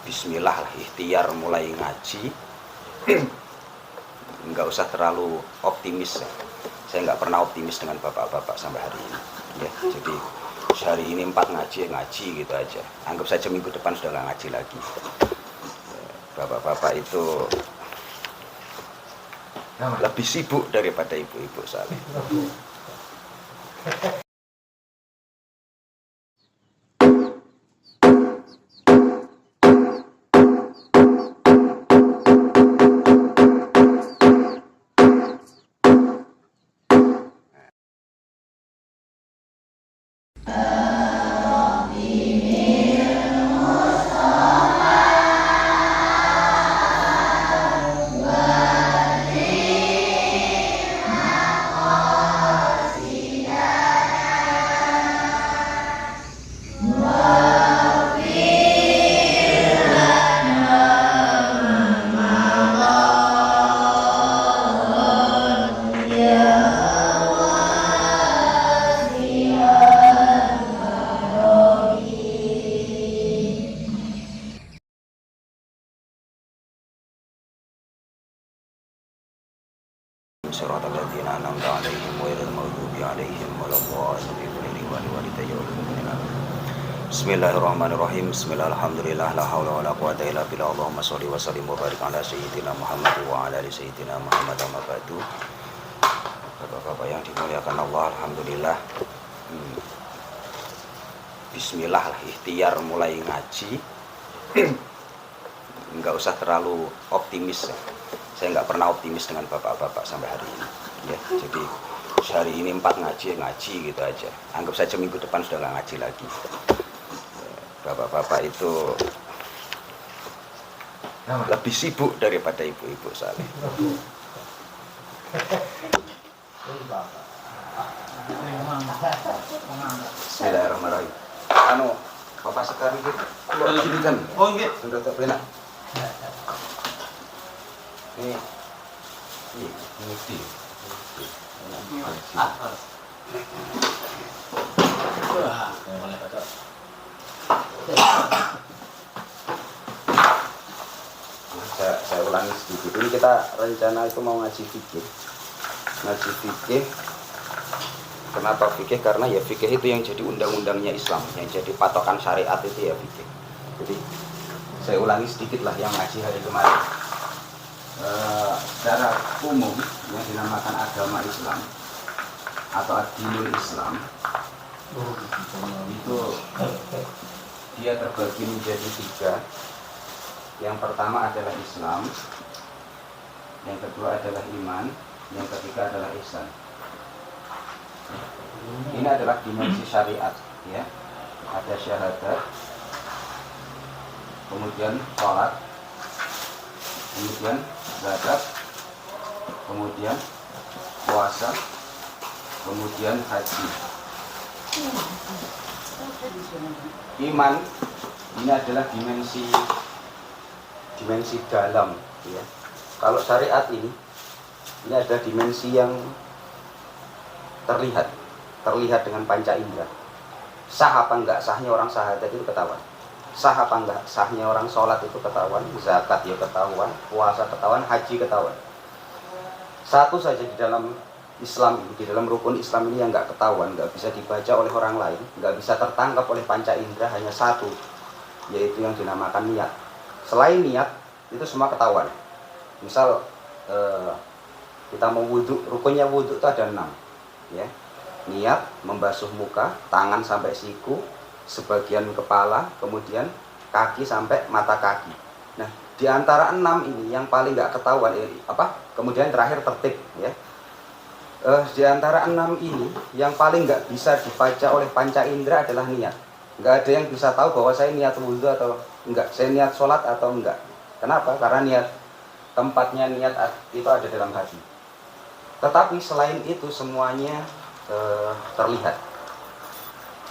Bismillah lah, ikhtiar mulai ngaji. Nggak usah terlalu optimis ya. Saya nggak pernah optimis dengan bapak-bapak sampai hari ini ya. Jadi hari ini 4 ngaji gitu aja. Anggap saja minggu depan sudah nggak ngaji lagi. Bapak-bapak itu lebih sibuk daripada ibu-ibu soalnya. Siratal ladzina an'amta 'alaihim ghairil maghdubi 'alaihim waladdallin. Bismillahirrahmanirrahim. Bismillahirrahmanirrahim. La haula wala quwwata illa billah. Allahumma shalli wa sallim wa barik ala sayyidina Muhammad wa ala ali sayyidina Muhammad amma ba'du. Bapak-bapak yang dimuliakan Allah, alhamdulillah. Bismillah lah, ikhtiar mulai ngaji. Nggak usah terlalu optimis ya. Saya nggak pernah optimis dengan bapak-bapak sampai hari ini ya. Jadi hari ini 4 ngaji gitu aja. Anggap saja minggu depan sudah nggak ngaji lagi. Bapak-bapak itu lebih sibuk daripada ibu-ibu soalnya. Bismillahirrahmanirrahim. Bapak sekarang itu gini kan? Oh iya. Sudah tak benar. Ini saya ulangi sedikit. Ini kita rencana itu mau ngaji fikih. Kenapa fikih? Karena ya fikih itu yang jadi undang-undangnya Islam, yang jadi patokan syariat itu ya fikih. Jadi saya ulangi sedikit lah yang ngaji hari kemarin. Secara umum yang dinamakan agama Islam atau ad-dinul Islam itu dia terbagi menjadi 3. Yang pertama adalah Islam, yang kedua adalah iman, yang ketiga adalah ihsan. Ini adalah dimensi syariat ya. Ada syahadat, kemudian sholat, kemudian zakat, kemudian puasa, kemudian haji. Iman ini adalah dimensi dalam ya. Kalau syariat ini ada dimensi yang terlihat dengan panca indera. Sah apa enggak sahnya orang syahadat itu ketahuan. Sah apa enggak sahnya orang sholat itu ketahuan, zakat ya ketahuan, puasa ketahuan, haji ketahuan. Satu saja di dalam Islam ini, di dalam rukun Islam ini yang enggak ketahuan, enggak bisa dibaca oleh orang lain, enggak bisa tertangkap oleh panca indera, hanya satu, yaitu yang dinamakan niat. Selain niat itu semua ketahuan. Misal kita mau wudhu, rukunnya wudhu itu ada 6 ya. Niat, membasuh muka, tangan sampai siku, sebagian kepala, kemudian kaki sampai mata kaki. Nah, di antara 6 ini yang paling nggak ketahuan kemudian terakhir tertib ya. Di antara 6 ini yang paling nggak bisa dibaca oleh panca indera adalah niat. Nggak ada yang bisa tahu bahwa saya niat wudhu atau enggak, saya niat sholat atau enggak. Kenapa? Karena tempatnya niat itu ada dalam hati. Tetapi selain itu semuanya terlihat.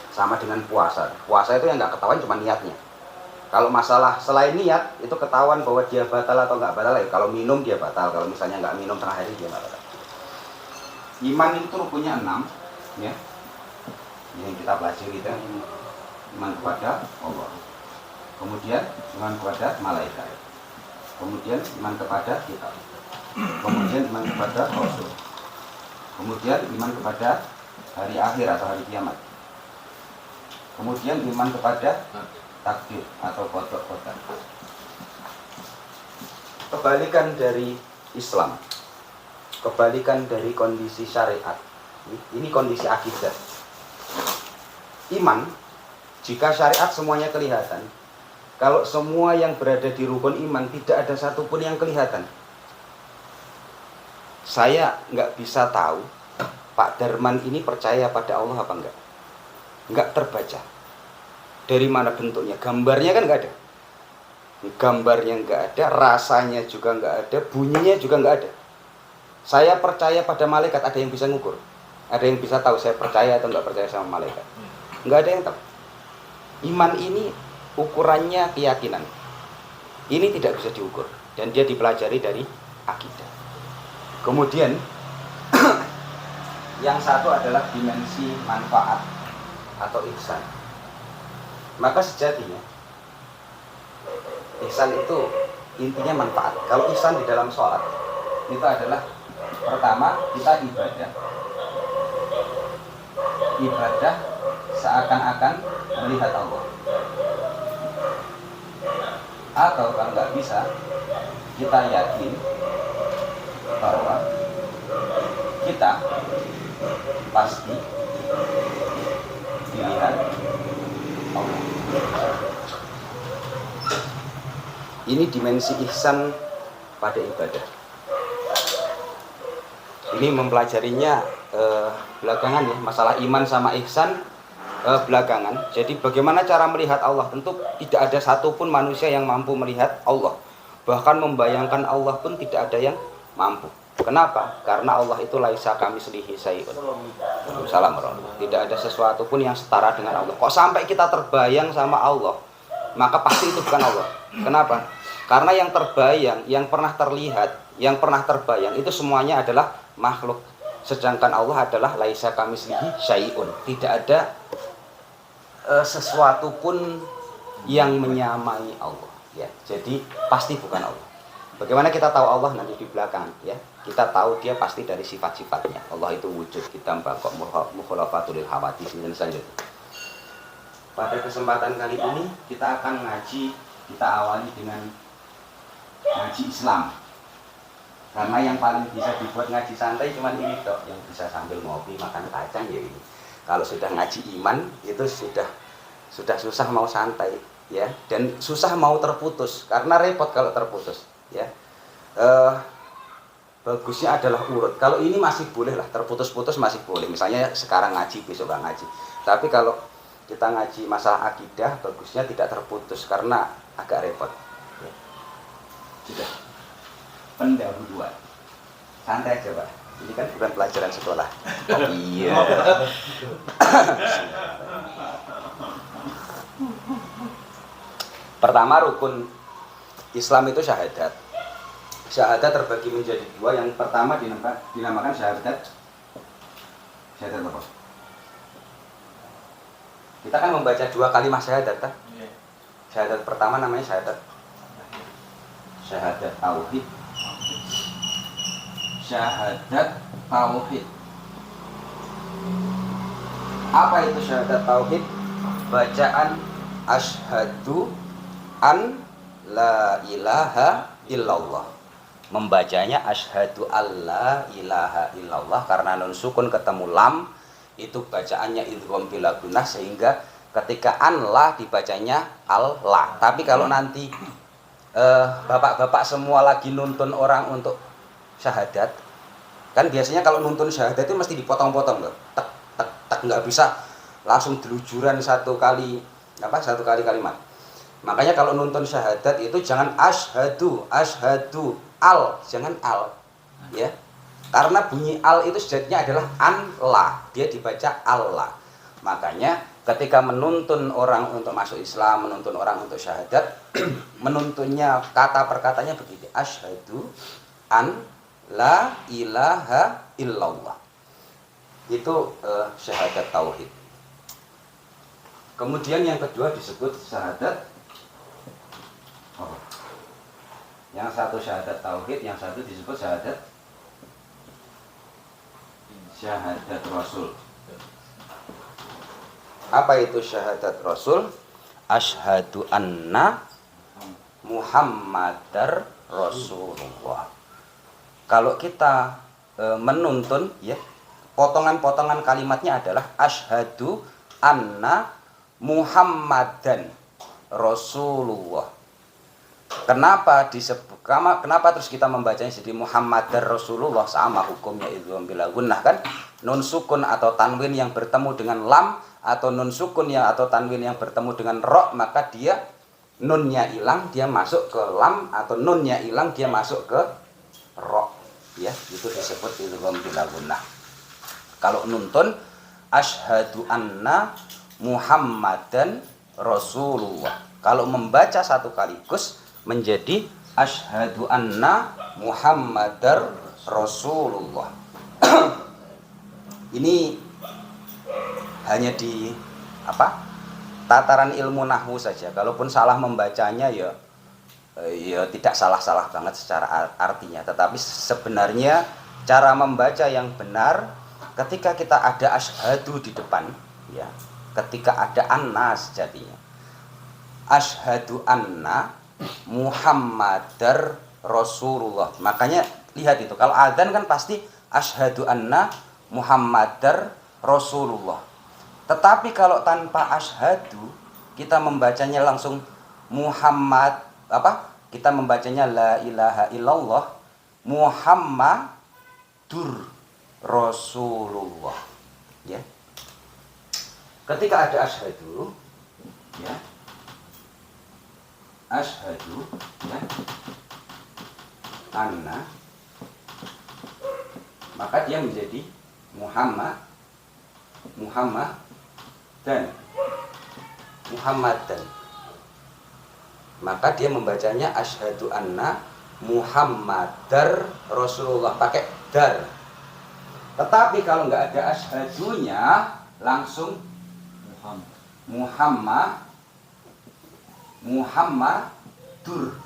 Sama dengan puasa. Puasa itu yang nggak ketahuan cuma niatnya. Kalau masalah selain niat itu ketahuan bahwa dia batal atau nggak batal ya. Kalau minum dia batal. Kalau misalnya nggak minum tengah hari dia nggak batal. Iman itu rukunnya 6 ya. Yang kita pelajari kita iman kepada Allah. kemudian iman kepada malaikat, kemudian iman kepada kitab, kemudian iman kepada rasul, kemudian iman kepada hari akhir atau hari kiamat, kemudian iman kepada takdir atau qada. Kebalikan dari Islam, kebalikan dari kondisi syariat, ini kondisi akidah. Iman, jika syariat semuanya kelihatan, kalau semua yang berada di rukun iman tidak ada satupun yang kelihatan, saya nggak bisa tahu Pak Darman ini percaya pada Allah apa enggak. Nggak terbaca. Dari mana bentuknya? Gambarnya kan nggak ada. Gambarnya nggak ada, rasanya juga nggak ada, bunyinya juga nggak ada. Saya percaya pada malaikat, ada yang bisa ngukur? Ada yang bisa tahu saya percaya atau nggak percaya sama malaikat? Nggak ada yang tahu. Iman ini ukurannya keyakinan. Ini tidak bisa diukur dan dia dipelajari dari akidah. Kemudian yang satu adalah dimensi manfaat atau ihsan. Maka sejatinya ihsan itu intinya manfaat. Kalau ihsan di dalam sholat itu adalah pertama kita ibadah seakan-akan melihat Allah. Atau kalau nggak bisa, kita yakin bahwa kita pasti dilihat Allah. Ini dimensi ihsan pada ibadah. Ini mempelajarinya belakangan ya, masalah iman sama ihsan belakangan. Jadi bagaimana cara melihat Allah? Tentu tidak ada satupun manusia yang mampu melihat Allah. Bahkan membayangkan Allah pun tidak ada yang mampu. Kenapa? Karena Allah itu laisa kamitslihi syai'un. Tidak ada sesuatu pun yang setara dengan Allah. Kok sampai kita terbayang sama Allah? Maka pasti itu bukan Allah. Kenapa? Karena yang terbayang, yang pernah terlihat, yang pernah terbayang itu semuanya adalah makhluk. Sedangkan Allah adalah laisa kamitslihi syai'un. Tidak ada sesuatu pun yang menyamai Allah. Ya, jadi pasti bukan Allah. Bagaimana kita tahu Allah nanti di belakang? Ya, kita tahu dia pasti dari sifat-sifatnya. Allah itu wujud, kita mbakok mukhalafatul hawadits dan selanjutnya. Pada kesempatan kali ini kita akan ngaji, kita awali dengan ngaji Islam. Karena yang paling bisa dibuat ngaji santai cuma ini dok, yang bisa sambil ngopi makan kacang ya ini. Kalau sudah ngaji iman itu sudah susah mau santai ya, dan susah mau terputus karena repot kalau terputus ya. Bagusnya adalah urut. Kalau ini masih boleh lah, terputus-putus masih boleh. Misalnya sekarang ngaji, besok nggak ngaji. Tapi kalau kita ngaji masalah akidah, bagusnya tidak terputus karena agak repot. Ya. Sudah. Pendahuluan. Santai aja Pak. Ini kan bukan pelajaran sekolah. Oh iya. Pertama rukun Islam itu syahadat. Syahadat terbagi menjadi dua. Yang pertama dinamakan syahadat apa? Kita kan membaca dua kalimat syahadat kan? Syahadat pertama namanya syahadat tauhid. Syahadat tauhid. Apa itu syahadat tauhid? Bacaan asyhadu an la ilaha illallah. Membacanya asyhadu alla ilaha illallah karena nun sukun ketemu lam, itu bacaannya idgham bila gunnah sehingga ketika an la dibacanya Allah. Tapi kalau nanti bapak-bapak semua lagi nuntun orang untuk syahadat, kan biasanya kalau nuntun syahadat itu mesti dipotong-potong loh. Tek tek tek, nggak bisa langsung delujuran satu kali kalimat. Makanya kalau nuntun syahadat itu jangan asyhadu al, jangan al ya. Karena bunyi al itu sejatinya adalah Allah, dia dibaca Allah. Makanya ketika menuntun orang untuk masuk Islam, menuntun orang untuk syahadat, menuntunnya kata per katanya begitu. Asyhadu an la ilaha illallah. Itu syahadat tauhid. Kemudian yang kedua disebut syahadat Yang satu syahadat tauhid, yang satu disebut syahadat Rasul. Apa itu syahadat Rasul? Asyhadu anna Muhammadar Rasulullah. Kalau kita menuntun ya, potongan-potongan kalimatnya adalah asyhadu anna Muhammadan Rasulullah. Kenapa terus kita membacanya jadi Muhammadar Rasulullah? Sama hukumnya idgham bila gunnah kan? Nun sukun atau tanwin yang bertemu dengan lam, atau nun sukun yang atau tanwin yang bertemu dengan ro, maka dia nunnya hilang, dia masuk ke lam, atau nunnya hilang, dia masuk ke ro. Ya, itu disebut idgham bila gunnah. Kalau nuntun asyhadu anna Muhammadan Rasulullah. Kalau membaca satu kaligus menjadi asyhadu anna Muhammadar Rasulullah. Ini hanya di tataran ilmu nahwu saja. Kalaupun salah membacanya ya tidak salah-salah banget secara artinya, tetapi sebenarnya cara membaca yang benar ketika kita ada asyhadu di depan ya, ketika ada anna sejatinya. Asyhadu anna Muhammadar Rasulullah. Makanya lihat itu, kalau adzan kan pasti asyhadu anna Muhammadar Rasulullah. Tetapi kalau tanpa asyhadu, kita membacanya langsung Muhammad kita membacanya la ilaha illallah Muhammadur Rasulullah ya. Ketika ada asyhadu ya, asyhadu ya anna, maka dia menjadi Muhammadan, maka dia membacanya asyhadu anna Muhammadar Rasulullah pakai dar. Tetapi kalau nggak ada asyhadunya, langsung Muhammadur.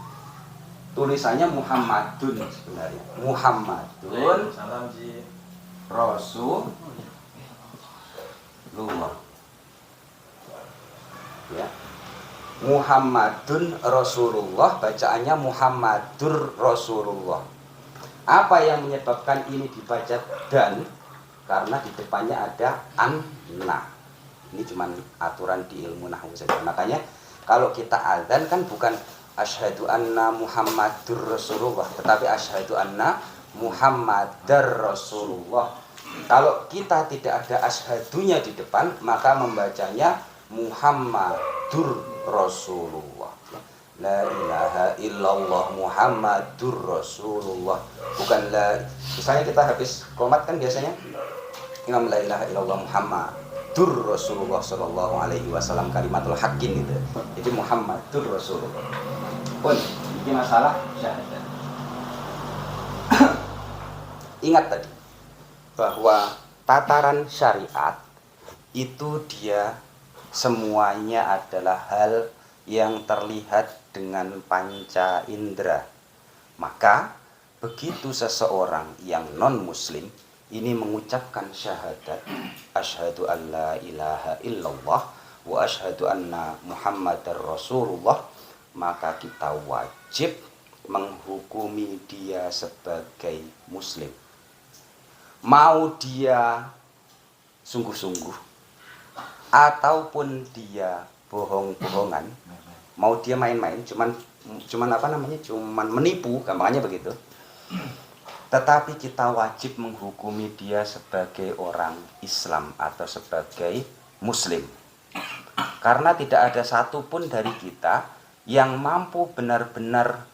Tulisannya Muhammadun sebenarnya. Muhammadun Rasulullah. Ya. Muhammadun Rasulullah, bacaannya Muhammadur Rasulullah. Apa yang menyebabkan ini dibaca dan? Karena di depannya ada anna. Ini cuma aturan di ilmu nahwu saja. Makanya kalau kita adzan kan bukan asyhadu anna Muhammadur Rasulullah, tetapi asyhadu anna Muhammadar Rasulullah. Kalau kita tidak ada asyhadunya di depan, maka membacanya Muhammadur Rasulullah. La ilaha illallah Muhammadur Rasulullah. Bukan la. Misalnya kita habis qomat kan biasanya Imam la ilaha illallah Muhammadur Rasulullah sallallahu alaihi wasallam, kalimatul haqqin itu. Jadi Muhammadur Rasulullah. Pun ini masalah syahadat. Ingat tadi bahwa tataran syariat itu dia semuanya adalah hal yang terlihat dengan panca indera. Maka begitu seseorang yang non muslim ini mengucapkan syahadat asyhadu an la ilaha illallah wa asyhadu anna Muhammadar Rasulullah, maka kita wajib menghukumi dia sebagai muslim. Mau dia sungguh-sungguh ataupun dia bohong-bohongan, mau dia main-main, cuman menipu, gampangnya begitu. Tetapi kita wajib menghukumi dia sebagai orang Islam atau sebagai muslim. Karena tidak ada satupun dari kita yang mampu benar-benar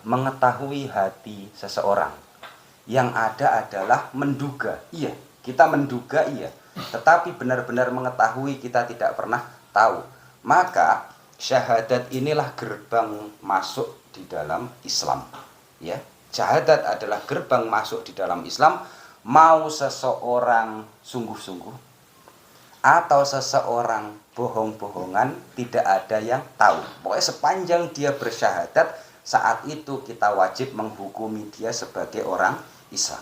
mengetahui hati seseorang. Yang ada adalah menduga. Iya, kita menduga iya. Tetapi benar-benar mengetahui kita tidak pernah tahu. Maka syahadat inilah gerbang masuk di dalam Islam. Ya, syahadat adalah gerbang masuk di dalam Islam. Mau seseorang sungguh-sungguh atau seseorang bohong-bohongan, tidak ada yang tahu. Pokoknya sepanjang dia bersyahadat, saat itu kita wajib menghukumi dia sebagai orang Islam.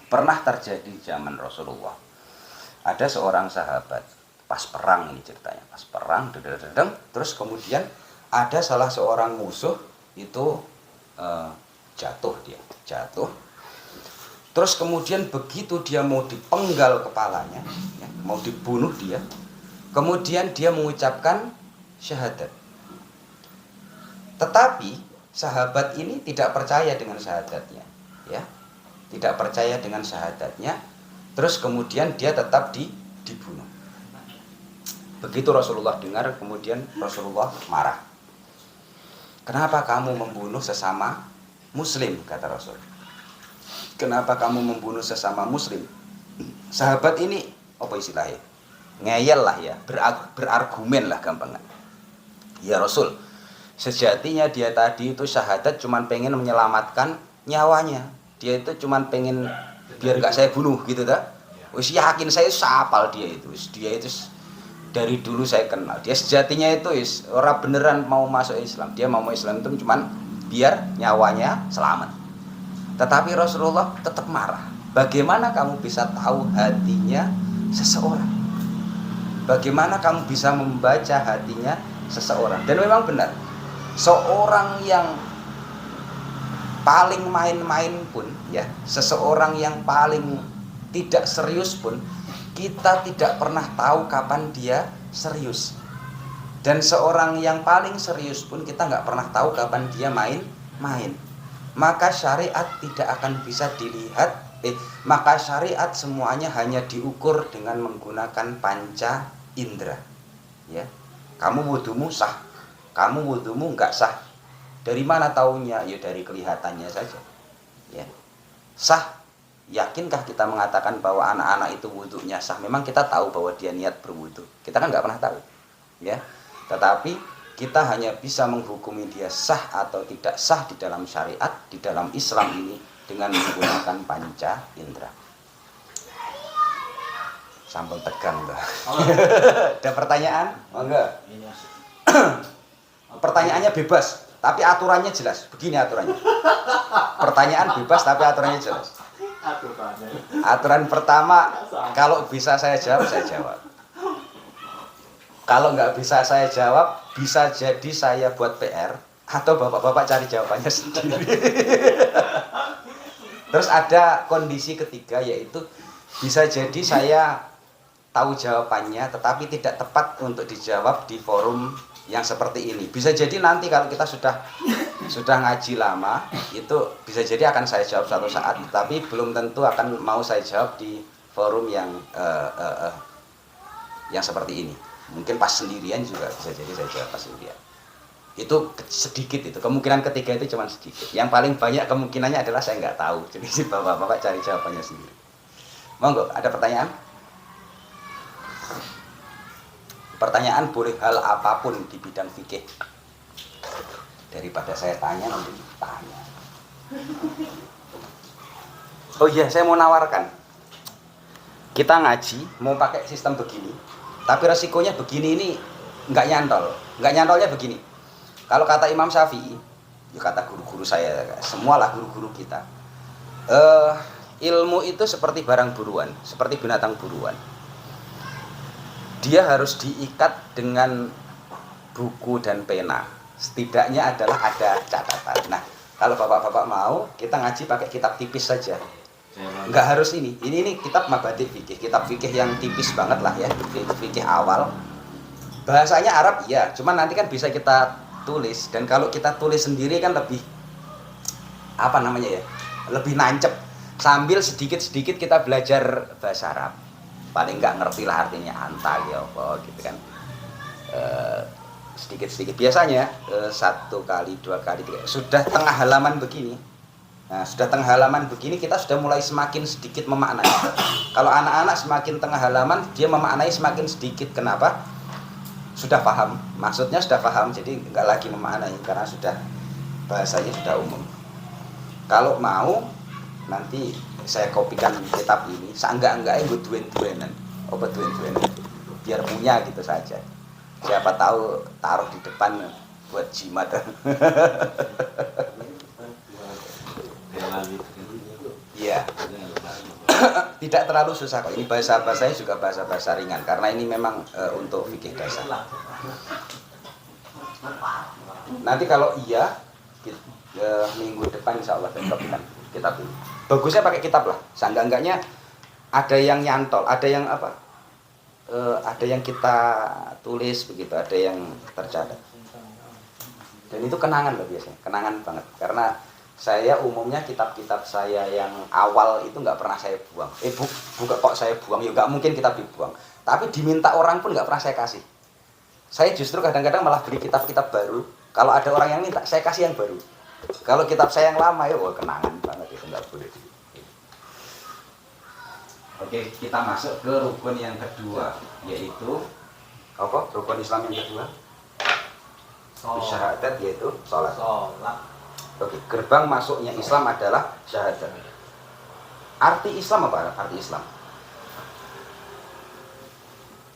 Pernah terjadi zaman Rasulullah, ada seorang sahabat pas perang, ini ceritanya pas perang, terus kemudian ada salah seorang musuh itu jatuh, terus kemudian begitu dia mau dipenggal kepalanya, ya, mau dibunuh dia, kemudian dia mengucapkan syahadat. Tetapi sahabat ini tidak percaya dengan syahadatnya, ya, tidak percaya dengan syahadatnya. Terus kemudian dia tetap dibunuh. Begitu Rasulullah dengar, kemudian Rasulullah marah. Kenapa kamu membunuh sesama muslim, kata Rasul. Kenapa kamu membunuh sesama muslim? Sahabat ini apa istilahnya? Ngeyel lah ya, berargumen lah gampangnya. Ya Rasul, sejatinya dia tadi itu syahadat cuman pengen menyelamatkan nyawanya. Dia itu cuman pengen biar gak saya bunuh gitu dah. Wis yakin saya sapal dia itu. Dia itu dari dulu saya kenal. Dia sejatinya itu orang beneran mau masuk Islam. Dia mau Islam itu cuman biar nyawanya selamat. Tetapi Rasulullah tetap marah. Bagaimana kamu bisa tahu hatinya seseorang? Bagaimana kamu bisa membaca hatinya seseorang? Dan memang benar, seorang yang paling main-main pun, ya, seseorang yang paling tidak serius pun, kita tidak pernah tahu kapan dia serius. Dan seorang yang paling serius pun kita nggak pernah tahu kapan dia main-main. Maka syariat tidak akan bisa dilihat, maka syariat semuanya hanya diukur dengan menggunakan panca indera. Ya, kamu wudumu sah, kamu wudumu nggak sah. Dari mana taunya? Ya dari kelihatannya saja. Ya, sah. Yakinkah kita mengatakan bahwa anak-anak itu wudunya sah? Memang kita tahu bahwa dia niat berwudu. Kita kan nggak pernah tahu, ya. Tetapi kita hanya bisa menghukumi dia sah atau tidak sah di dalam syariat, di dalam Islam ini dengan menggunakan panca indera. Sampel tegang dah. Ada pertanyaan? Oh, enggak. Pertanyaannya bebas, tapi aturannya jelas. Begini aturannya. Pertanyaan bebas tapi aturannya jelas. Aturan pertama, kalau bisa saya jawab, saya jawab. Kalau nggak bisa saya jawab, bisa jadi saya buat PR atau bapak-bapak cari jawabannya sendiri. Terus ada kondisi ketiga, yaitu bisa jadi saya tahu jawabannya tetapi tidak tepat untuk dijawab di forum yang seperti ini. Bisa jadi nanti kalau kita sudah ngaji lama, itu bisa jadi akan saya jawab suatu saat, tapi belum tentu akan mau saya jawab di forum yang seperti ini. Mungkin pas sendirian juga bisa jadi saya jawab pas sendirian. Itu sedikit, itu kemungkinan ketiga itu cuma sedikit. Yang paling banyak kemungkinannya adalah saya nggak tahu. Jadi si bapak-bapak cari jawabannya sendiri. Monggo, ada pertanyaan? Pertanyaan boleh hal apapun di bidang fikih. Daripada saya tanya nanti ditanya. Oh iya, saya mau nawarkan. Kita ngaji mau pakai sistem begini, tapi resikonya begini, ini nggak nyantol. Nggak nyantolnya begini. Kalau kata Imam Syafi'i, ya kata guru-guru saya, semualah guru-guru kita. Ilmu itu seperti barang buruan, seperti binatang buruan. Dia harus diikat dengan buku dan pena. Setidaknya adalah ada catatan. Nah, kalau bapak-bapak mau, kita ngaji pakai kitab tipis saja. Nggak harus ini. Ini kitab Mabadik Fikih, kitab fikih yang tipis banget lah ya, fikih awal. Bahasanya Arab iya, cuman nanti kan bisa kita tulis. Dan kalau kita tulis sendiri kan lebih lebih nancep. Sambil sedikit-sedikit kita belajar bahasa Arab. Paling nggak ngerti lah artinya anta ya apa gitu kan. Sedikit-sedikit biasanya 1 kali 2 kali 3 sudah tengah halaman begini. Nah, sudah tengah halaman begini kita sudah mulai semakin sedikit memaknai. Kalau anak-anak semakin tengah halaman dia memaknai semakin sedikit. Kenapa? Sudah paham, maksudnya sudah paham, jadi nggak lagi memaknai karena sudah bahasanya sudah umum. Kalau mau nanti saya kopikan kitab ini, seenggak-enggaknya gue duen-duenan, biar punya gitu saja. Siapa tahu taruh di depan buat jimat. Iya. Tidak terlalu susah kok. Ini bahasa-bahasanya juga bahasa-bahasa ringan karena ini memang untuk fikih dasar. Nanti kalau iya minggu depan insya Allah kitab ini. Bagusnya pakai kitab lah. Seenggak-enggaknya ada yang nyantol, ada yang apa? Ada yang kita tulis begitu, ada yang tercatat. Dan itu kenangan loh biasanya, kenangan banget. Karena saya umumnya kitab-kitab saya yang awal itu nggak pernah saya buang. Bukan kok saya buang, ya nggak mungkin kitab dibuang. Tapi diminta orang pun nggak pernah saya kasih. Saya justru kadang-kadang malah beli kitab-kitab baru. Kalau ada orang yang minta, saya kasih yang baru. Kalau kitab saya yang lama ya, wah kenangan banget itu nggak boleh. Oke, kita masuk ke rukun yang kedua, yaitu apa? Rukun Islam yang kedua? Syahadat, yaitu sholat. Oke, gerbang masuknya Islam adalah syahadat. Arti Islam apa? Arti Islam.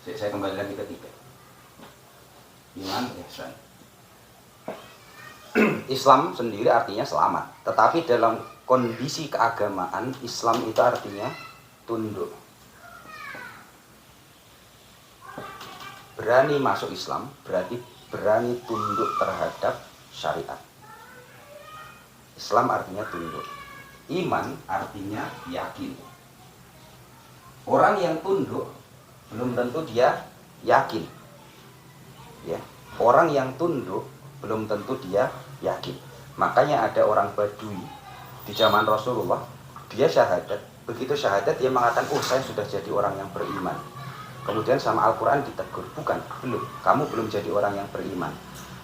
Saya kembali lagi ke tiga. Iman, ihsan. Islam sendiri artinya selamat. Tetapi dalam kondisi keagamaan, Islam itu artinya tunduk. Berani masuk Islam berarti berani tunduk terhadap syariat. Islam artinya tunduk. Iman artinya yakin. Orang yang tunduk belum tentu dia yakin. Ya, orang yang tunduk belum tentu dia yakin. Makanya ada orang Badui di zaman Rasulullah, dia syahadat. Begitu syahadat dia mengatakan, oh saya sudah jadi orang yang beriman. Kemudian sama Al-Quran ditegur, bukan, belum. Kamu belum jadi orang yang beriman.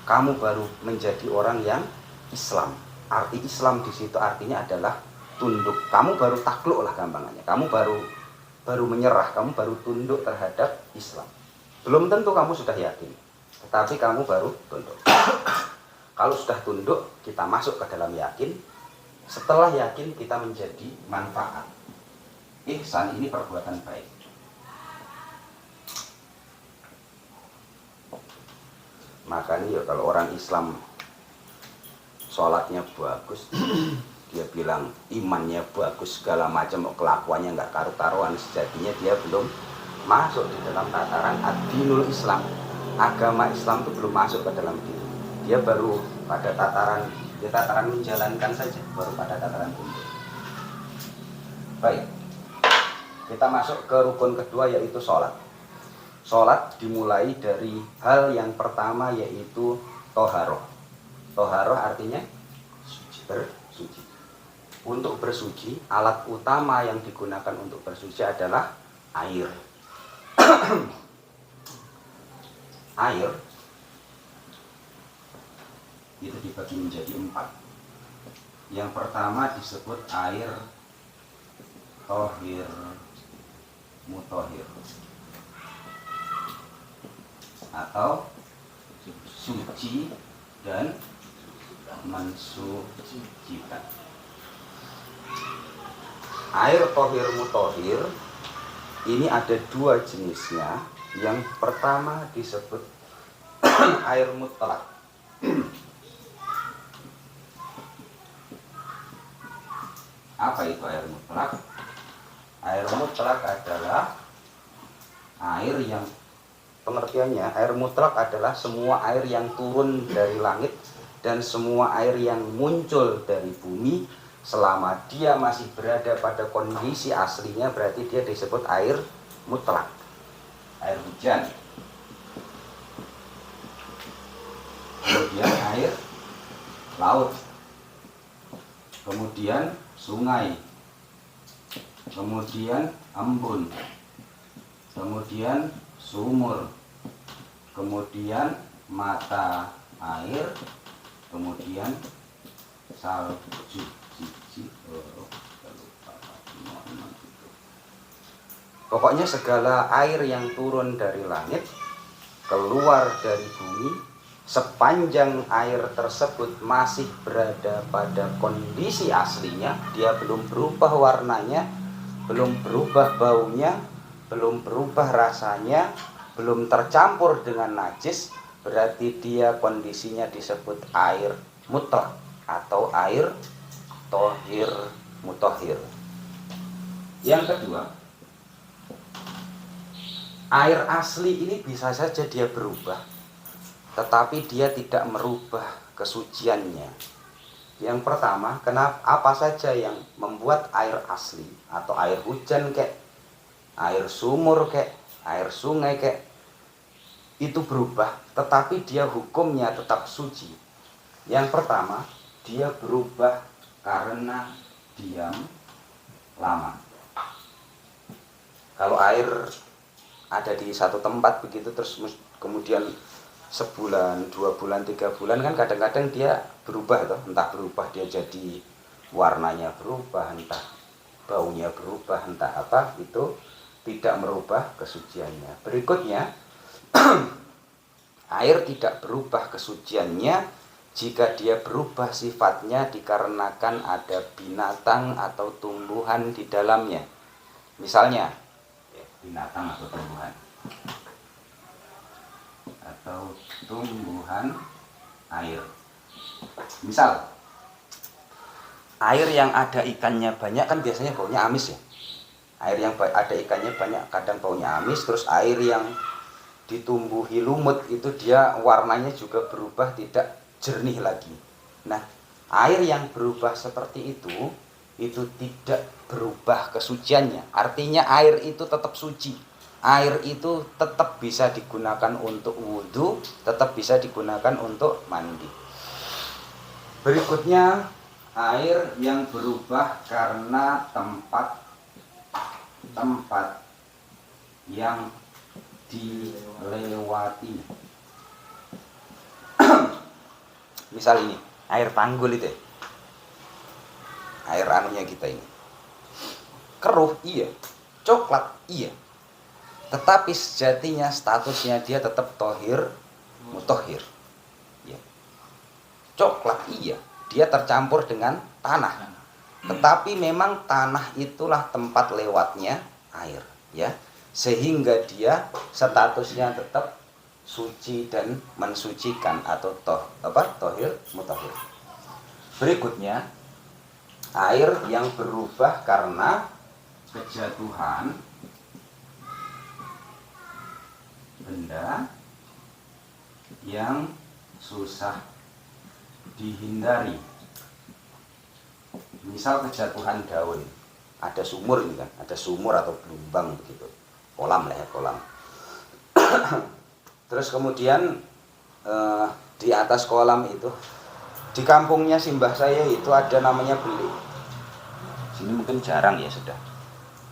Kamu baru menjadi orang yang Islam. Arti Islam di situ artinya adalah tunduk. Kamu baru takluk lah gampangannya. Kamu baru menyerah, kamu baru tunduk terhadap Islam. Belum tentu kamu sudah yakin, tetapi kamu baru tunduk. Kalau sudah tunduk, kita masuk ke dalam yakin. Setelah yakin, kita menjadi manfaat. Ihsan ini perbuatan baik. Makanya ya kalau orang Islam sholatnya bagus, dia bilang imannya bagus, segala macam, kelakuannya nggak karu-karuan, sejatinya dia belum masuk di dalam tataran ad-dinul Islam. Agama Islam itu belum masuk ke dalam diri. Dia baru pada tataran menjalankan saja, baru pada tataran tunduk. Baik, kita masuk ke rukun kedua, yaitu sholat. Sholat dimulai dari hal yang pertama, yaitu toharoh. Toharoh artinya bersuci. Untuk bersuci, alat utama yang digunakan untuk bersuci adalah air. Air itu dibagi menjadi 4. Yang pertama disebut air tohir mutohir atau suci dan mensucikan. Air tohir mutohir ini ada 2 jenisnya. Yang pertama disebut air mutlak. Apa itu air mutlak? Air mutlak adalah air yang, pengertiannya, air mutlak adalah semua air yang turun dari langit dan semua air yang muncul dari bumi, selama dia masih berada pada kondisi aslinya, berarti dia disebut air mutlak. Air hujan, kemudian air laut, kemudian sungai, kemudian embun, kemudian sumur, kemudian mata air, kemudian salju. Pokoknya segala air yang turun dari langit, keluar dari bumi, sepanjang air tersebut masih berada pada kondisi aslinya, dia belum berubah warnanya, belum berubah baunya, belum berubah rasanya, belum tercampur dengan najis, berarti dia kondisinya disebut air mutlak atau air tohir mutohir. Yang kedua, air asli ini bisa saja dia berubah, tetapi dia tidak merubah kesuciannya. Yang pertama, apa saja yang membuat air asli atau air hujan kek, air sumur kek, air sungai kek, itu berubah, tetapi dia hukumnya tetap suci. Yang pertama, dia berubah karena diam lama. Kalau air ada di satu tempat begitu terus kemudian sebulan, 2 bulan, 3 bulan kan kadang-kadang dia berubah toh. Entah berubah dia jadi warnanya berubah, entah baunya berubah, entah apa, itu tidak merubah kesuciannya. Berikutnya, air tidak berubah kesuciannya jika dia berubah sifatnya dikarenakan ada binatang atau tumbuhan di dalamnya. Misalnya, binatang atau tumbuhan air. Misal, air yang ada ikannya banyak kan biasanya baunya amis ya. Air yang ada ikannya banyak kadang baunya amis. Terus air yang ditumbuhi lumut itu dia warnanya juga berubah, tidak jernih lagi. Nah, air yang berubah seperti itu tidak berubah kesuciannya. Artinya air itu tetap suci. Air itu tetap bisa digunakan untuk wudhu, tetap bisa digunakan untuk mandi. Berikutnya, air yang berubah karena tempat yang dilewati. Misal ini, air tanggul itu ya. Air anunya kita ini. Keruh, iya. Coklat, iya. Tetapi sejatinya statusnya dia tetap tohir mutohir. Ya. Coklat, iya. Dia tercampur dengan tanah. Tetapi memang tanah itulah tempat lewatnya air, ya. Sehingga dia statusnya tetap suci dan mensucikan atau tohir mutohir. Berikutnya, air yang berubah karena kejatuhan benda yang susah dihindari. Misal kejatuhan daun, ada sumur ini kan, ada sumur atau gelombang begitu, kolam lah ya, kolam. Terus kemudian di atas kolam itu, di kampungnya simbah saya itu ada namanya belik. Sini mungkin jarang ya sudah.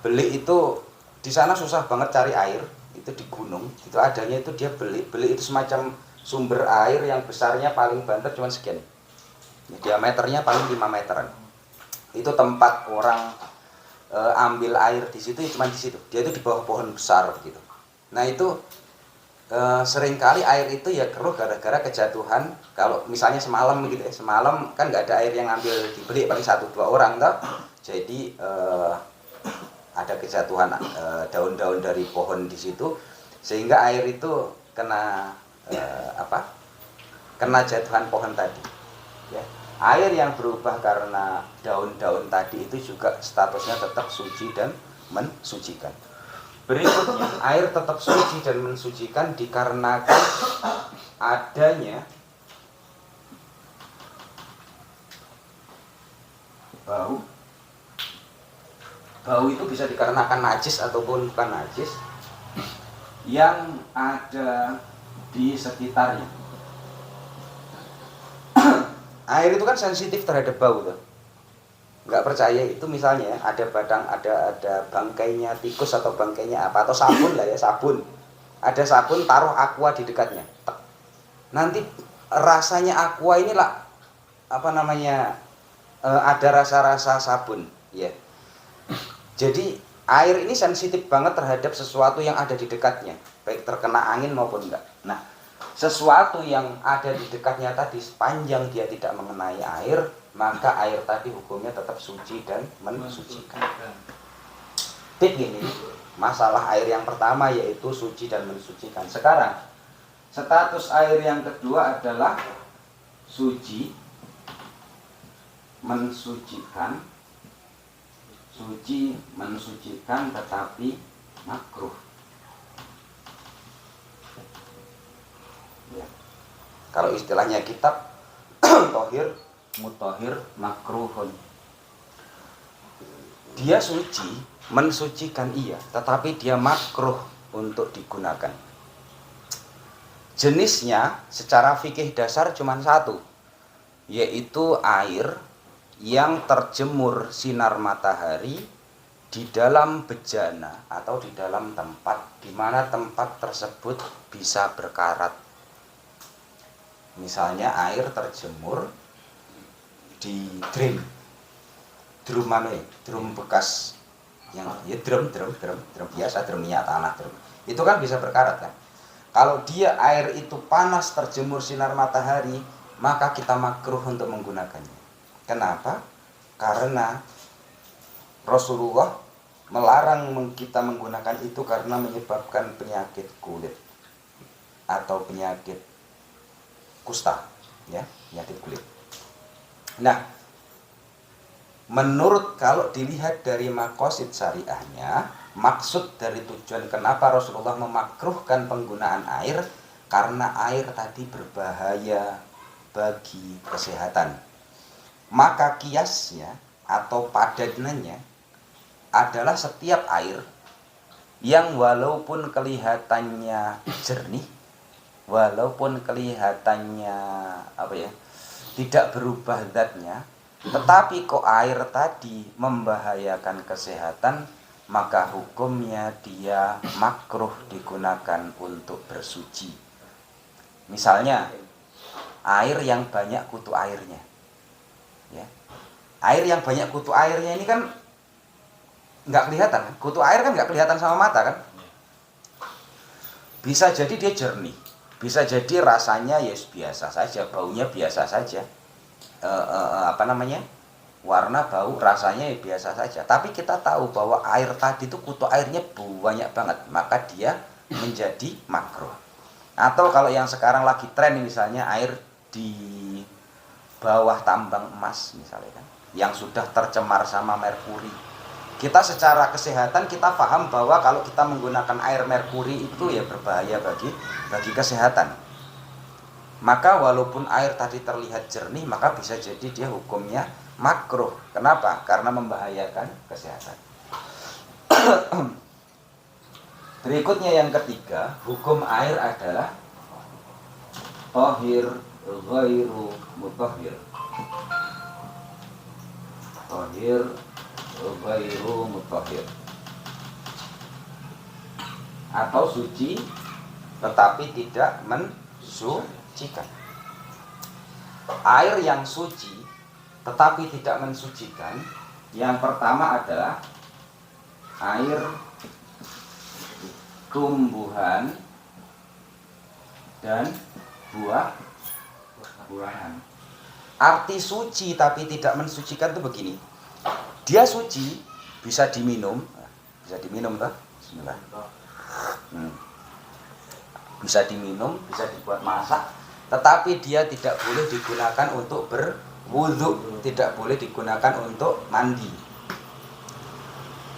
Belik itu di sana susah banget cari air, itu di gunung. Itu adanya itu dia belik. Belik itu semacam sumber air yang besarnya paling banter cuma sekian. Ya, diameternya paling 5 meteran. Itu tempat orang ambil air di situ cuma di situ. Dia itu di bawah pohon besar begitu. Nah itu seringkali air itu ya keruh gara-gara kejatuhan. Kalau misalnya semalam gitu ya, semalam kan nggak ada air yang ambil dibeli, paling 1-2 orang toh. Jadi ada kejatuhan daun-daun dari pohon di situ, sehingga air itu kena kena jatuhan pohon tadi. Ya. Air yang berubah karena daun-daun tadi itu juga statusnya tetap suci dan mensucikan. Berikutnya, air tetap suci dan mensucikan dikarenakan adanya bau. Bau itu bisa dikarenakan najis ataupun bukan najis yang ada di sekitarnya. Air itu kan sensitif terhadap bau tuh. Nggak percaya itu misalnya ada bangkainya tikus atau bangkainya apa, atau sabun lah ya, sabun. Ada sabun, taruh aqua di dekatnya. Nanti rasanya aqua inilah ada rasa-rasa sabun, ya. Jadi air ini sensitif banget terhadap sesuatu yang ada di dekatnya, baik terkena angin maupun enggak. Nah, sesuatu yang ada di dekatnya tadi sepanjang dia tidak mengenai air, maka air tadi hukumnya tetap suci dan mensucikan. Begini, masalah air yang pertama yaitu suci dan mensucikan. Sekarang, Status air yang kedua adalah suci, mensucikan, suci, mensucikan tetapi makruh. Ya. Kalau istilahnya kitab tohir, mutohir, makruhun. Dia suci, mensucikan iya, tetapi dia makruh untuk digunakan. Jenisnya secara fikih dasar cuma satu, yaitu air yang terjemur sinar matahari di dalam bejana atau di dalam tempat di mana tempat tersebut bisa berkarat. Misalnya air terjemur di drum bekas yang ya drum biasa, drum minyak tanah, drum. Itu kan bisa berkarat kan. Kalau dia air itu panas terjemur sinar matahari, maka kita makruh untuk menggunakannya. Kenapa? Karena Rasulullah melarang kita menggunakan itu karena menyebabkan penyakit kulit atau penyakit kusta, ya, penyakit kulit. Nah, menurut kalau dilihat dari maqasid syariahnya, maksud dari tujuan kenapa Rasulullah memakruhkan penggunaan air, karena air tadi berbahaya bagi kesehatan. Maka kiasnya atau padanannya adalah setiap air yang walaupun kelihatannya jernih, walaupun kelihatannya tidak berubah zatnya, tetapi kok air tadi membahayakan kesehatan, maka hukumnya dia makruh digunakan untuk bersuci. Misalnya air yang banyak kutu airnya, ya. Air yang banyak kutu airnya ini kan nggak kelihatan, kutu air kan nggak kelihatan sama mata kan. Bisa jadi dia jernih, bisa jadi rasanya ya biasa saja, baunya biasa saja, warna bau rasanya ya biasa saja. Tapi kita tahu bahwa air tadi itu kutu airnya banyak banget, maka dia menjadi makruh. Atau kalau yang sekarang lagi tren misalnya air di bawah tambang emas misalnya kan, yang sudah tercemar sama merkuri. Kita secara kesehatan kita paham bahwa kalau kita menggunakan air merkuri itu ya berbahaya bagi kesehatan. Maka walaupun air tadi terlihat jernih, maka bisa jadi dia hukumnya makruh. Kenapa? Karena membahayakan kesehatan. Berikutnya yang ketiga, hukum air adalah tahir ghairu mutahhir. Tahir ghairu mutahhir, atau suci tetapi tidak mensucikan. Air yang suci tetapi tidak mensucikan, yang pertama adalah air tumbuhan dan buah-buahan. Arti suci tapi tidak mensucikan itu begini. Dia suci, bisa diminum toh? Bismillah. Bisa diminum, bisa dibuat masak, tetapi dia tidak boleh digunakan untuk berwudu, tidak boleh digunakan untuk mandi.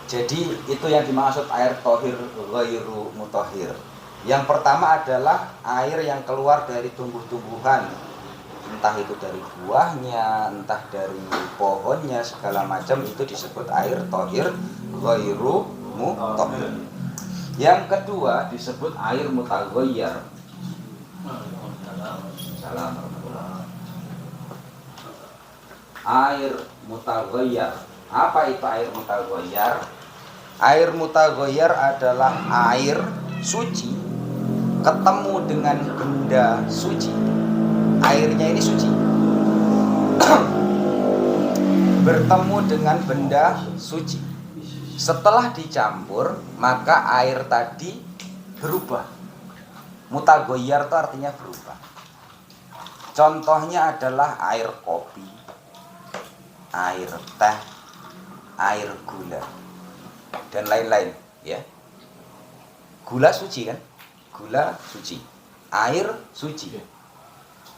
Jadi itu yang dimaksud air tohir ghairu mutahhir. Yang pertama adalah air yang keluar dari tumbuh-tumbuhan, entah itu dari buahnya, entah dari pohonnya, segala macam itu disebut air tohir ghairu mutahhir. Yang kedua disebut air mutaghayyir. Air mutaghayyir. Apa itu air mutaghayyir? Air mutaghayyir adalah air suci ketemu dengan benda suci. Airnya ini suci bertemu dengan benda suci. Setelah dicampur, maka air tadi berubah. Mutaghayyir itu artinya berubah. Contohnya adalah air kopi, air teh, air gula, dan lain-lain, ya. Gula suci kan? Gula suci. air suci.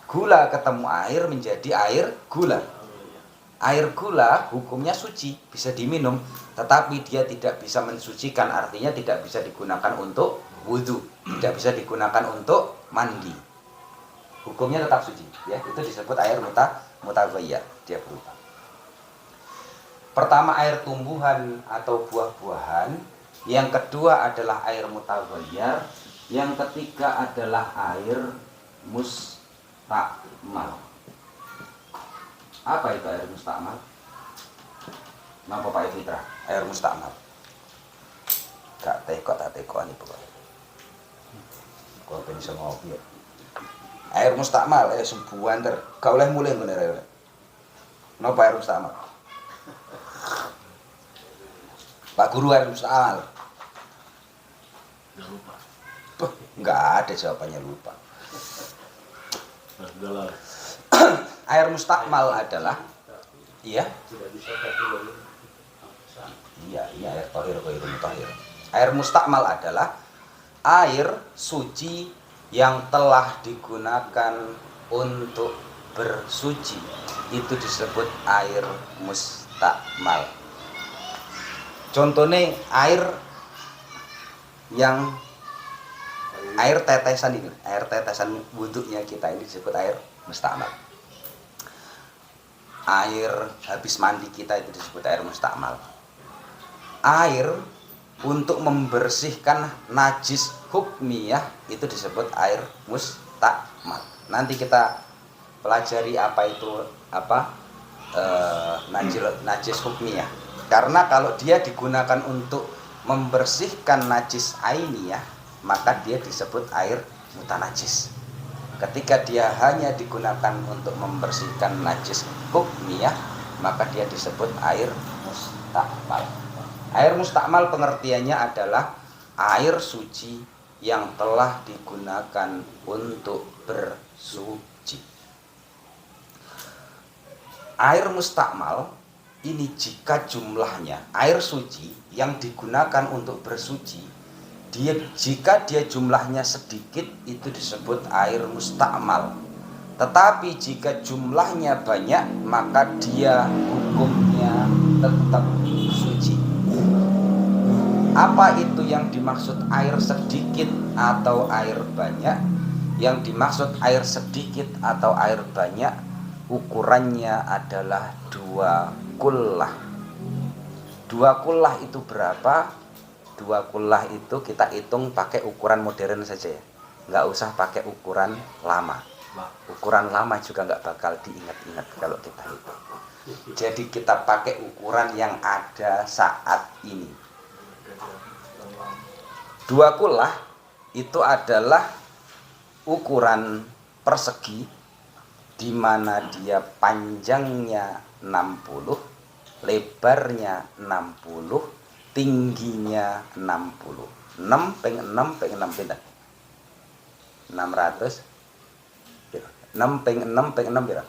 Gula ketemu air menjadi air gula. Air gula hukumnya suci, bisa diminum, tetapi dia tidak bisa mensucikan, artinya tidak bisa digunakan untuk wudhu, tidak bisa digunakan untuk mandi. Hukumnya tetap suci, ya. Itu disebut air mutaghayyir, dia berubah. Pertama air tumbuhan atau buah-buahan, yang kedua adalah air mutaghayyir, yang ketiga adalah air mustakmal. Apa itu air mustakmal? Napa Pak Fitra? Air mustakmal. Gak teko tak teko ini pokoknya. Kok ben iso ngopi ya. Air mustakmal sebuah ter. Gak oleh mulai bener. Napa air mustakmal? Pak Guru air mustakmal. Lupa. Enggak ada jawabannya, lupa. Nah, Air mustakmal adalah iya air tohir. Air mustakmal adalah air suci yang telah digunakan untuk bersuci. Itu disebut air mustakmal. Contohnya air tetesan ini, air tetesan wudhunya kita ini disebut air mustakmal. Air habis mandi kita itu disebut air mustakmal. Air untuk membersihkan najis hukmiyah itu disebut air mustakmal. Nanti kita pelajari apa itu najis hukmiyah. Karena kalau dia digunakan untuk membersihkan najis ainiyah, maka dia disebut air mutanajis. Ketika dia hanya digunakan untuk membersihkan najis hukmiyah, maka dia disebut air mustakmal. Air mustakmal pengertiannya adalah air suci yang telah digunakan untuk bersuci. Air mustakmal ini jika jumlahnya air suci yang digunakan untuk bersuci, jika dia jumlahnya sedikit itu disebut air mustakmal. Tetapi jika jumlahnya banyak maka dia hukumnya tetap suci. Apa itu yang dimaksud air sedikit atau air banyak? Yang dimaksud air sedikit atau air banyak ukurannya adalah 2 kullah. 2 kullah itu berapa? 2 kullah itu kita hitung pakai ukuran modern saja ya, nggak usah pakai ukuran lama. Ukuran lama juga nggak bakal diingat-ingat kalau kita hitung. Jadi kita pakai ukuran yang ada saat ini. 2 kullah itu adalah ukuran persegi di mana dia panjangnya 60, lebarnya 60, tingginya 60. 6 peng 6 peng 6 pindah 600 6 peng 6 peng 6 pira?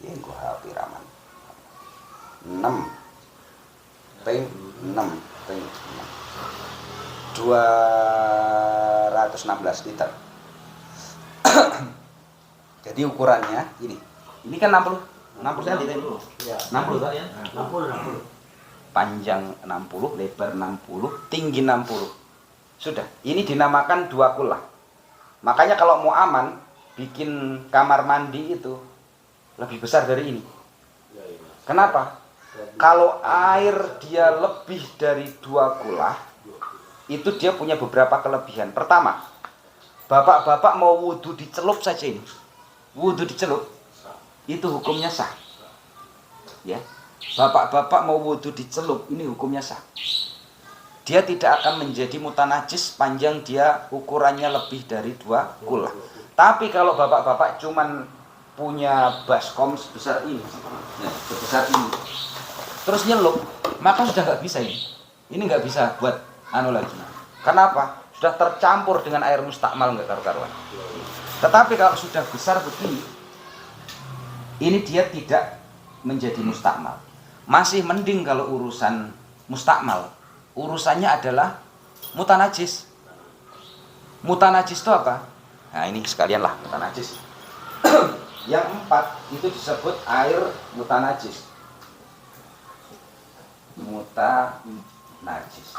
Iya gua HP raman 6 peng 6 peng 6 216 liter. Jadi ukurannya ini. Ini kan 60 cm ini. 60 ya? 60. Panjang 60, lebar 60, tinggi 60. Sudah, ini dinamakan 2 kullah. Makanya kalau mau aman, bikin kamar mandi itu lebih besar dari ini. Kenapa? Kalau air dia lebih dari 2 kullah, itu dia punya beberapa kelebihan. Pertama, bapak-bapak mau wudhu dicelup saja ini. Wudhu dicelup itu hukumnya sah. Ya. Bapak-bapak mau wudhu dicelup ini hukumnya sah. Dia tidak akan menjadi mutanajis panjang dia ukurannya lebih dari 2 kullah. Tapi kalau bapak-bapak cuman punya baskom sebesar ini, sebesar ini, terus nyelup, maka sudah nggak bisa ini. Ini nggak bisa buat lagi. Kenapa? Sudah tercampur dengan air mustakmal, nggak karu-karuan. Tetapi kalau sudah besar begini, ini dia tidak menjadi mustakmal. Masih mending kalau urusan mustakmal. Urusannya adalah mutanajis. Mutanajis itu apa? Nah ini sekalian lah mutanajis. Yang 4 itu disebut air mutanajis. Mutanajis.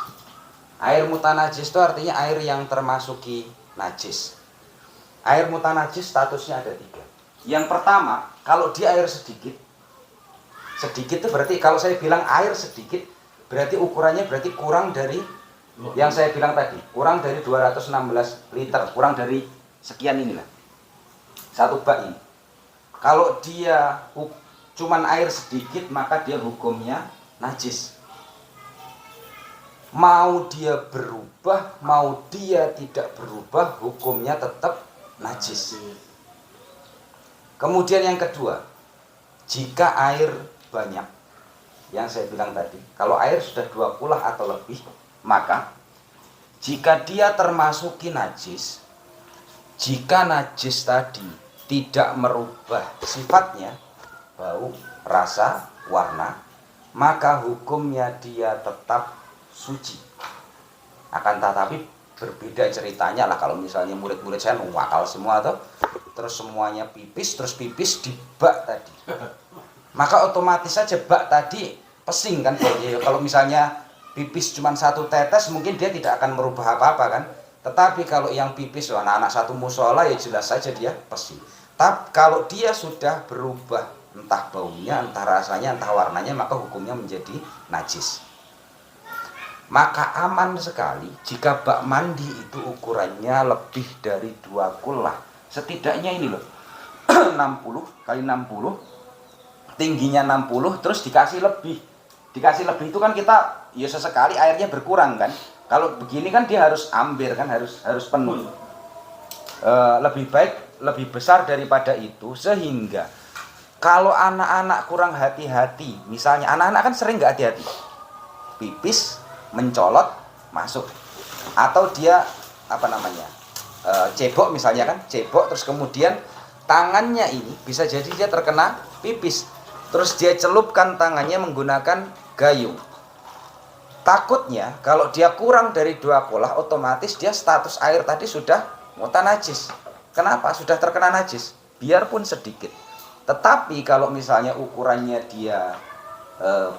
Air mutanajis itu artinya air yang termasuki najis. Air mutanajis statusnya ada 3. Yang pertama, kalau dia air sedikit. Sedikit itu berarti kalau saya bilang air sedikit, berarti ukurannya berarti kurang dari yang saya bilang tadi, kurang dari 216 liter, kurang dari sekian inilah. Satu bak ini. Kalau dia cuman air sedikit, maka dia hukumnya najis. Mau dia berubah, mau dia tidak berubah, hukumnya tetap najis. Kemudian yang kedua, jika air banyak, yang saya bilang tadi, kalau air sudah 2 kulah atau lebih, maka jika dia termasuki najis, jika najis tadi tidak merubah sifatnya, bau, rasa, warna, maka hukumnya dia tetap suci. Akan tetapi berbeda ceritanya lah kalau misalnya murid-murid saya wakal semua tuh, terus semuanya pipis, terus pipis di bak tadi. Maka otomatis saja bak tadi pesing kan. Kalau misalnya pipis cuma 1 tetes mungkin dia tidak akan merubah apa-apa kan. Tetapi kalau yang pipis anak-anak satu musola ya jelas saja dia pesing. Tapi kalau dia sudah berubah entah baunya, entah rasanya, entah warnanya, maka hukumnya menjadi najis. Maka aman sekali jika bak mandi itu ukurannya lebih dari 2 kulah. Setidaknya ini loh 60 kali 60, tingginya 60, terus dikasih lebih. Dikasih lebih itu kan kita ya sesekali airnya berkurang kan. Kalau begini kan dia harus amber kan, harus penuh. Lebih baik lebih besar daripada itu, sehingga kalau anak-anak kurang hati-hati, misalnya anak-anak kan sering nggak hati-hati, pipis mencolot masuk, atau dia cebok misalnya kan, cebok terus kemudian tangannya ini bisa jadi dia terkena pipis, terus dia celupkan tangannya menggunakan gayung. Takutnya kalau dia kurang dari 2 kulah, otomatis dia status air tadi sudah mutanajis. Kenapa? Sudah terkena najis, biarpun sedikit. Tetapi kalau misalnya ukurannya dia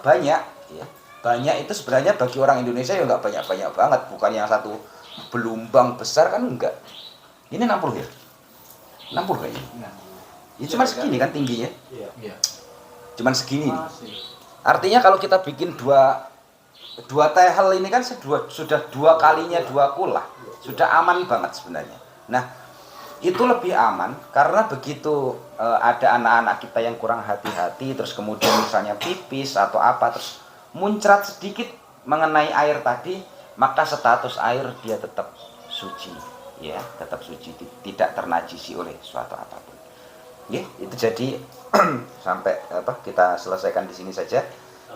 banyak, ya, banyak itu sebenarnya bagi orang Indonesia ya nggak banyak-banyak banget, bukan yang satu belumbang besar kan enggak. Ini 60 ya? 60 kayaknya. Ya cuma segini kan tingginya. Iya. Cuman segini nih. Artinya kalau kita bikin dua tehel ini kan sudah 2 kalinya 2 kulah. Sudah aman banget sebenarnya. Nah, itu lebih aman karena begitu ada anak-anak kita yang kurang hati-hati, terus kemudian misalnya pipis atau apa, terus muncrat sedikit mengenai air tadi, maka status air dia tetap suci, ya, tetap suci, tidak ternajisi oleh suatu apapun. Ya, itu jadi sampai kita selesaikan di sini saja.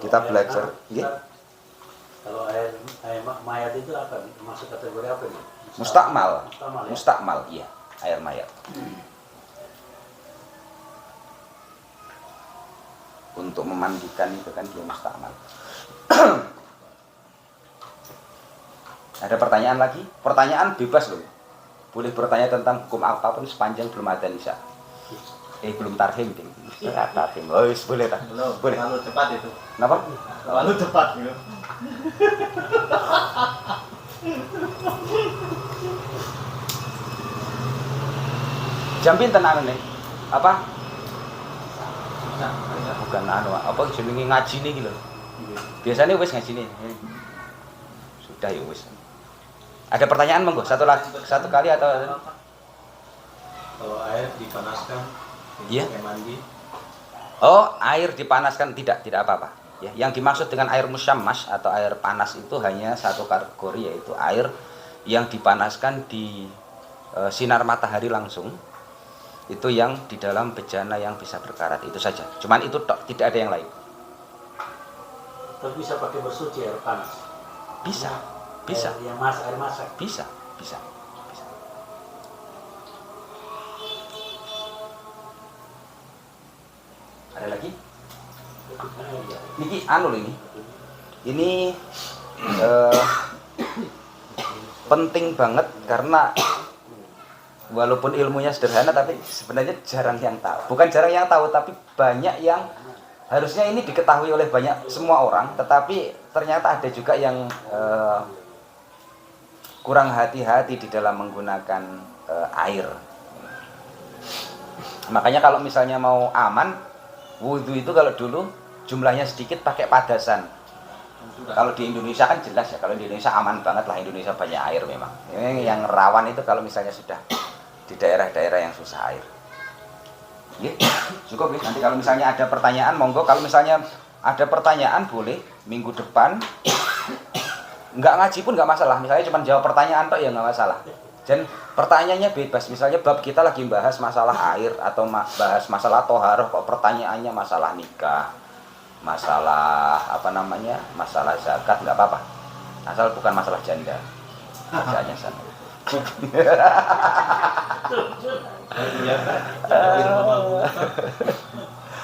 Kita belajar. Ya. Kalau air mayat itu apa? Masuk kategori apa nih? Mustakmal. Ya? Mustakmal, iya, air mayat. Untuk memandikan itu kan dia mustakmal. Ada pertanyaan lagi? Pertanyaan bebas loh. Boleh bertanya tentang hukum apapun sepanjang belum ada nisa. Belum tarhim, ding. Tarhim. Oh, boleh tak? Boleh. Terlalu cepat itu. Kenapa? Terlalu cepat gitu. Jam pinten anu nih? Apa? Bukan apa jenenge ngaji nih lho. Biasanya wis ngaji nih. Sudah ya wis. Ada pertanyaan monggo? Satu kali atau Kalau air dipanaskan, iya, mandi. Oh, air dipanaskan tidak apa-apa. Ya, yang dimaksud dengan air musyammas atau air panas itu hanya satu kategori, yaitu air yang dipanaskan di sinar matahari langsung. Itu yang di dalam bejana yang bisa berkarat, itu saja. Cuman itu tidak ada yang lain. Tapi bisa pakai bersuci air panas. Bisa. Air masak. Bisa. Ada lagi? Niki anu lho ini. Ini penting banget karena walaupun ilmunya sederhana tapi sebenarnya jarang yang tahu. Bukan jarang yang tahu tapi banyak yang harusnya ini diketahui oleh banyak semua orang, tetapi ternyata ada juga yang kurang hati-hati di dalam menggunakan air. Makanya kalau misalnya mau aman, wudhu itu kalau dulu jumlahnya sedikit pakai padasan. Kalau di Indonesia kan jelas ya, kalau di Indonesia aman banget lah, Indonesia banyak air memang. Yang rawan itu kalau misalnya sudah di daerah-daerah yang susah air. Cukup ya. Nanti kalau misalnya ada pertanyaan, monggo. Kalau misalnya ada pertanyaan boleh minggu depan. Nggak ngaji pun nggak masalah. Misalnya cuma jawab pertanyaan toh ya nggak masalah. Dan pertanyaannya bebas. Misalnya bab kita lagi bahas masalah air atau bahas masalah toharoh, kok pertanyaannya masalah nikah, masalah apa namanya, masalah zakat, nggak apa-apa. Asal bukan masalah janda. Bacaannya sana.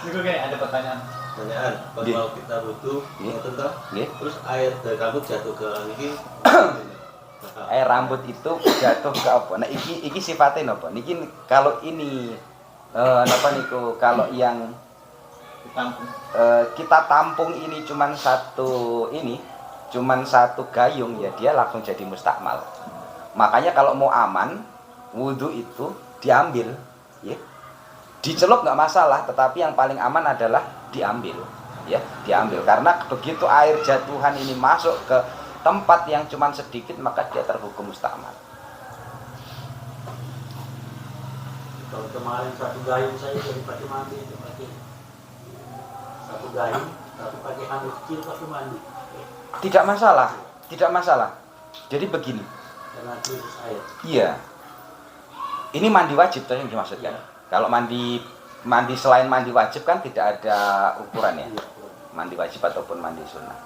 Itu kayak ada pertanyaan. Kalau kita butuh tentang terus air dari rambut jatuh ke ini. Air rambut itu jatuh ke apa? Nah, iki sifatnya apa? Niki kalau ini apa niku, kalau yang kita tampung ini cuman satu gayung ya dia langsung jadi mustakmal. Makanya kalau mau aman wudhu itu diambil, ya. Dicelup nggak masalah, tetapi yang paling aman adalah diambil, ya, diambil. Karena begitu air jatuhan ini masuk ke tempat yang cuman sedikit maka dia terhukum mustakmal. Kalau kemarin satu gayung saya jadi pakai mandi itu pakai satu gayung, satu pakai handuk kecil pakai mandi. Tidak masalah, tidak masalah. Jadi begini. Karena krisis air. Iya. Ini mandi wajib tuh yang dimaksudkan. Kalau mandi selain mandi wajib kan tidak ada ukuran ya. Mandi wajib ataupun mandi sunnah.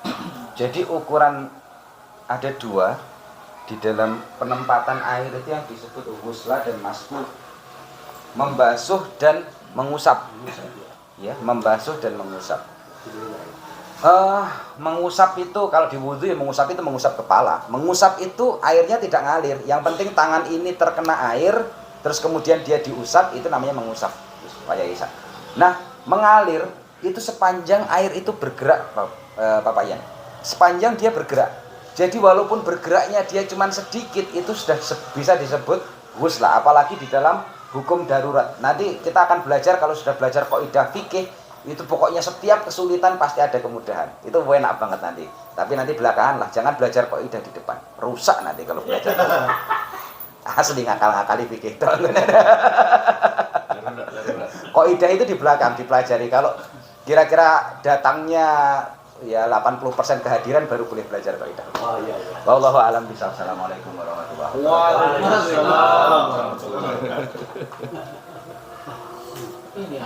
Jadi ukuran ada dua di dalam penempatan air itu yang disebut ghusla dan masku. Membasuh dan mengusap. Ya, membasuh dan mengusap. Mengusap itu kalau di wudhu ya mengusap itu mengusap kepala. Mengusap itu airnya tidak ngalir. Yang penting tangan ini terkena air, terus kemudian dia diusap, itu namanya mengusap. Pak Isa. Nah, mengalir itu sepanjang air itu bergerak, Bapak Ian. Sepanjang dia bergerak. Jadi walaupun bergeraknya dia cuma sedikit, itu sudah bisa disebut ghusla. Apalagi di dalam hukum darurat. Nanti kita akan belajar, kalau sudah belajar kaidah fikih, itu pokoknya setiap kesulitan pasti ada kemudahan. Itu enak banget nanti. Tapi nanti belakangan lah, jangan belajar kaidah di depan. Rusak nanti kalau belajar. Asli ngakal-ngakali fikih. Kaidah itu di belakang dipelajari. Kalau kira-kira datangnya ya 80% kehadiran baru boleh belajar kaidah. Oh iya iya. Wallahu a'lam bishawab. Assalamualaikum warahmatullahi wabarakatuh. Waalaikumsalam warahmatullahi wabarakatuh. Ini